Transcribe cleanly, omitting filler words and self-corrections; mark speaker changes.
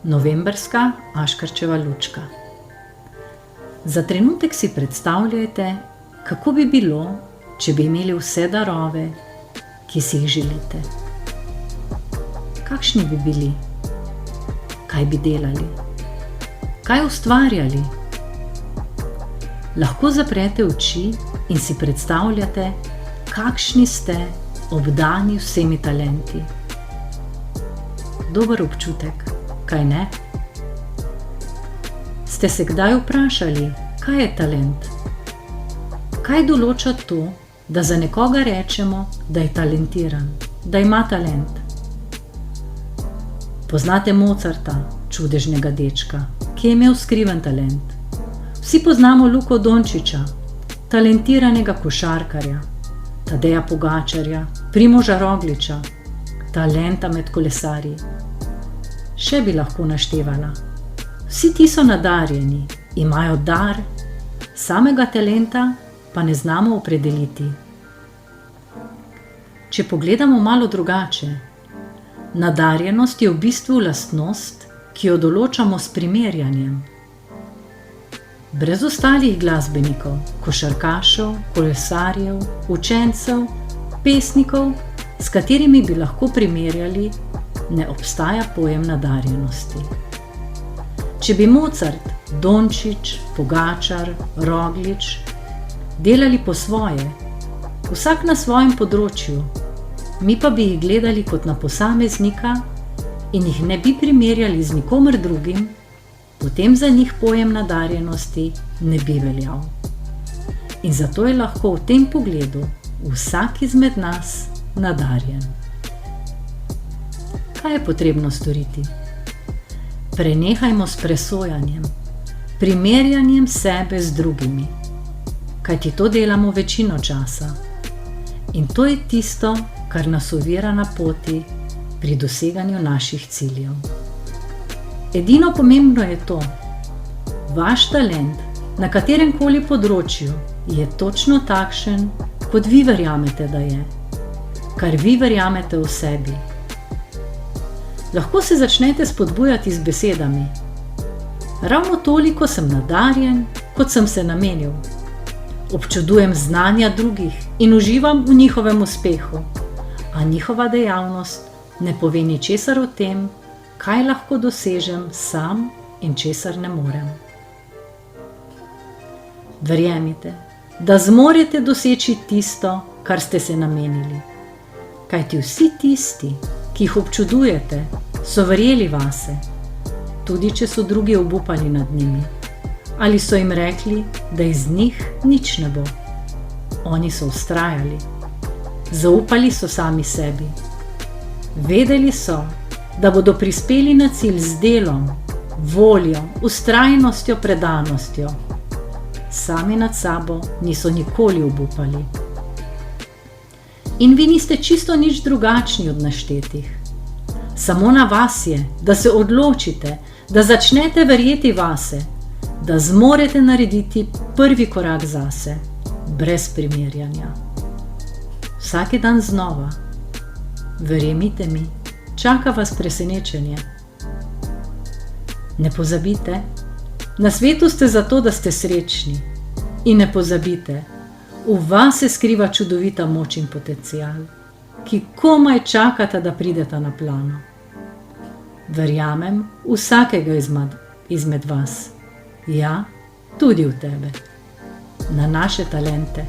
Speaker 1: Novembrska Aškerčeva lučka. Za trenutek si predstavljajte, kako bi bilo, če bi imeli vse darove, ki si jih želite. Kakšni bi bili? Kaj bi delali? Kaj ustvarjali? Lahko zaprete oči in si predstavljate, kakšni ste obdani vsemi talenti. Dober občutek, kaj ne? Ste se kdaj vprašali, kaj je talent? Kaj določa to, da za nekoga rečemo, da je talentiran, da ima talent? Poznate Mozarta, čudežnega dečka, ki je imel skriven talent. Vsi poznamo Luko Dončića, talentiranega košarkarja, Tadeja Pogačarja, Primoža Rogliča, talenta med kolesarji. Še bi lahko naštevala. Vsi ti so nadarjeni, imajo dar, samega talenta pa ne znamo opredeliti. Če pogledamo malo drugače, nadarjenost je v bistvu lastnost, ki jo določamo s primerjanjem. Brez ostalih glasbenikov, košarkašev, kolesarjev, učencev, pesnikov, s katerimi bi lahko primerjali, ne obstaja pojem nadarjenosti. Če bi Mozart, Dončić, Pogačar, Roglič delali po svoje, vsak na svojem področju, mi pa bi jih gledali kot na posameznika in jih ne bi primerjali z nikomer drugim, potem za njih pojem nadarjenosti ne bi veljal. In zato je lahko v tem pogledu vsak izmed nas nadarjen. Kaj je potrebno storiti? Prenehajmo s presojanjem, primerjanjem sebe z drugimi, kajti to delamo večino časa. In to je tisto, kar nas ovira na poti pri doseganju naših ciljev. Edino pomembno je to, vaš talent na kateremkoli področju je točno takšen, kot vi verjamete, da je, kar vi verjamete v sebi. Lahko se začnete spodbujati z besedami. Ravno toliko sem nadarjen, kot sem se namenil. Občudujem znanja drugih in uživam v njihovem uspehu, a njihova dejavnost ne pove ničesar o tem, kaj lahko dosežem sam in česar ne morem. Verjemite, da zmorete doseči tisto, kar ste se namenili. Kajti vsi tisti, ki jih občudujete, so verjeli vase, tudi če so drugi obupali nad njimi, ali so jim rekli, da iz njih nič ne bo. Oni so vztrajali, zaupali so sami sebi. Vedeli so, da bodo prispeli na cilj z delom, voljo, vztrajnostjo, predanostjo. Sami nad sabo niso nikoli obupali. In vi niste čisto nič drugačni od naštetih. Samo na vas je, da se odločite, da začnete verjeti vase, da zmorete narediti prvi korak zase, brez primerjanja. Vsak dan znova. Verjemite mi, čaka vas presenečenje. Ne pozabite, na svetu ste zato, da ste srečni. In ne pozabite, v vas se skriva čudovita moč in potencial, ki komaj čakata, da prideta na plano. Verjamem vsakega izmed vas. Ja, tudi v tebe. Na naše talente.